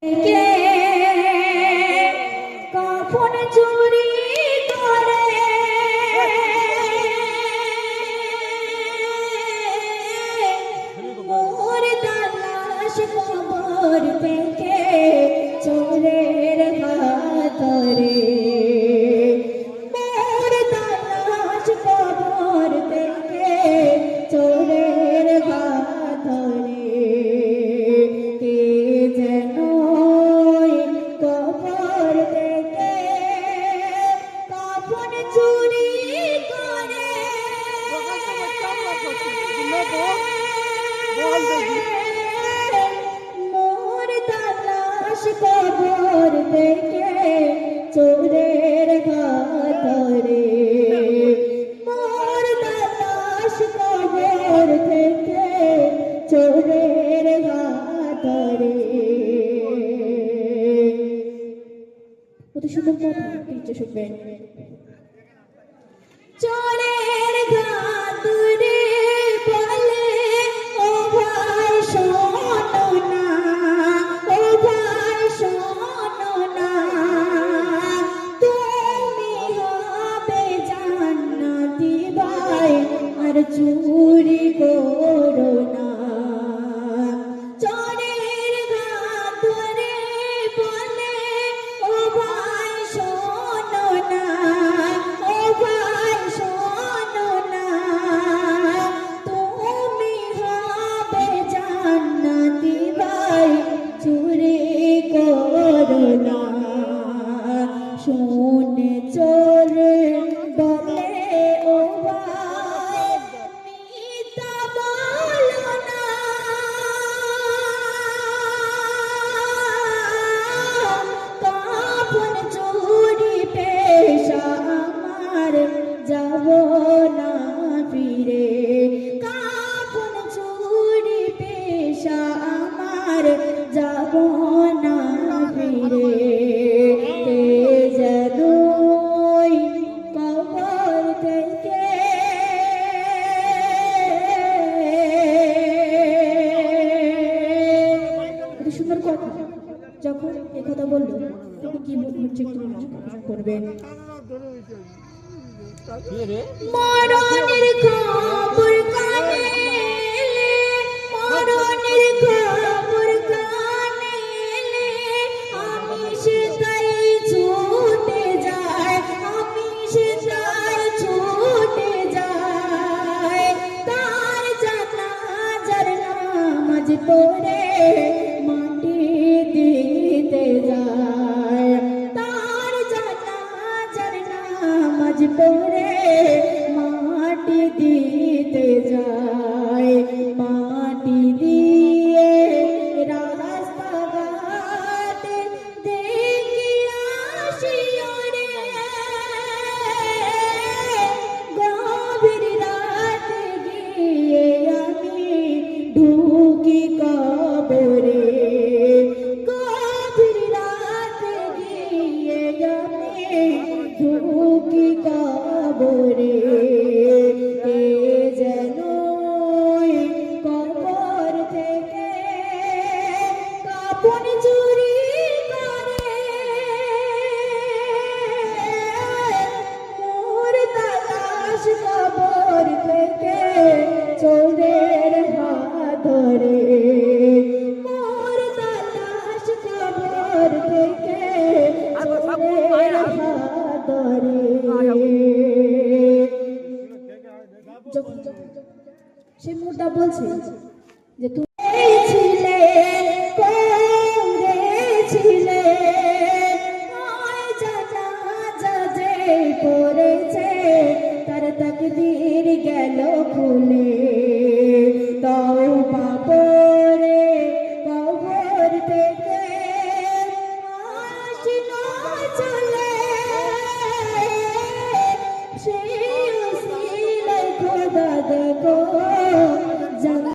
কে কখন চুরি করে মোর তালাশ খবর থেকে চোরের হাতরে মোর তালাশ খবর থেকে চোরের হাতরে কে যেন কবর থেকে কখন চুরি করে মোর তালাশ খবর থেকে চোরের হাতরে মোর তালাশ খবর থেকে চোরের হাতরে কত সুন্দর কথা কিছু শুনবেন চোরের ঘাতুরে বলে ও ভাই শোনো না ও ভাই শোনো না তুমি হবে জান্নাতি ভাই আর চুরি করো না চোরের ঘাতুরে বলে ও ভাই শোনো না ও ভাই শোনো না তুমি হবে জান্নাতি ভাই চুরি করো না শুনে চোরে বলে ও ভাই মিথ্যা বলো না কাফন চুরি পেশা আমার যাব না ফিরে কাফন চুরি পেশা আমার যাব না ফিরে কে যেন কবর থেকে কত সুন্দর কথা যখন একথা বললো তখন কি হচ্ছে একটু করবেন মরণের খবর কানে এলে মরণের খবর কানে এলে আমি সেটাই ছুটে যাই আমি সেটাই ছুটে যাই তার জানাজার নামাজ পড়ে মাটি দিতে যায় তার জানাজার নামাজ পড়ে মাটি দিতে যায় মাটি দিয়ে রাস্তাঘাট দেখি আসিও রে গভীর রাতে গিয়ে আমি ঢুকি কবরে গভীর রাতে গিয়ে আমি ঢুকি কবরে কে যেন কবর থেকে কাপন চুরি করে মোর তালাশ কবর থেকে চোরের হাতরে মোর তালাশ কবর থেকে চোরের হাতরে সে মুর্দা বলছে যে তুমি ছিলে করেছিলে ওই জানাজা যে পড়েছে তার তাকদীর গেল খুলে